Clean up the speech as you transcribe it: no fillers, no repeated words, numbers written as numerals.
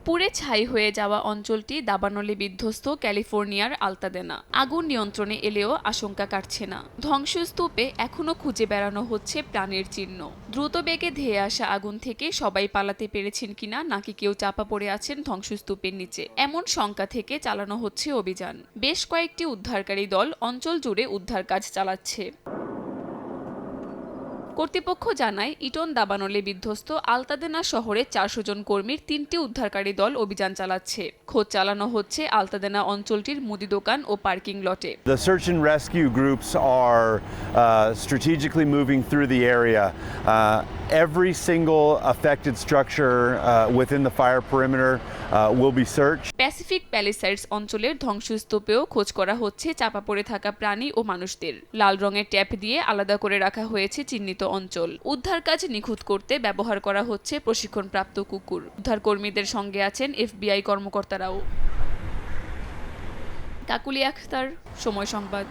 পুড়ে ছাই হয়ে যাওয়া অঞ্চলটি দাবানলে বিধ্বস্ত ক্যালিফোর্নিয়ার আলতাদেনা। আগুন নিয়ন্ত্রণে এলেও আশঙ্কা কাটছে না। ধ্বংসস্তূপে এখনো খুঁজে বেড়ানো হচ্ছে প্রাণের চিহ্ন। দ্রুত বেগে ধেয়ে আসা আগুন থেকে সবাই পালাতে পেরেছেন কিনা, নাকি কেউ চাপা পড়ে আছেন ধ্বংসস্তূপের নিচে, এমন শঙ্কা থেকে চালানো হচ্ছে অভিযান। বেশ কয়েকটি উদ্ধারকারী দল অঞ্চল জুড়ে উদ্ধার কাজ চালাচ্ছে। কর্তৃপক্ষ জানায়, ইটন দাবানলে বিধ্বস্ত আলতাদেনা শহরে 400 জন কর্মীর 3টি উদ্ধারকারী দল অভিযান চালাচ্ছে। খোঁজ চালানো হচ্ছে আলতাদেনা অঞ্চলটির মুদি দোকান ও পার্কিং লটে। The search and rescue groups are strategically moving through the area. Every single affected structure within the fire perimeter will be searched. Pacific Palisades অঞ্চলের ধ্বংসস্তূপেও খোঁজ করা হচ্ছে চাপা পড়ে থাকা প্রাণী ও মানুষদের। লাল রঙের ট্যাপ দিয়ে আলাদা করে রাখা হয়েছে চিহ্নিত অঞ্চল। উদ্ধার কাজ নিখুঁত করতে ব্যবহার করা হচ্ছে প্রশিক্ষণপ্রাপ্ত কুকুর। উদ্ধারকর্মীদের সঙ্গে আছেন এফবিআই কর্মকর্তারাও। কাকুলি আখতার, সময় সংবাদ।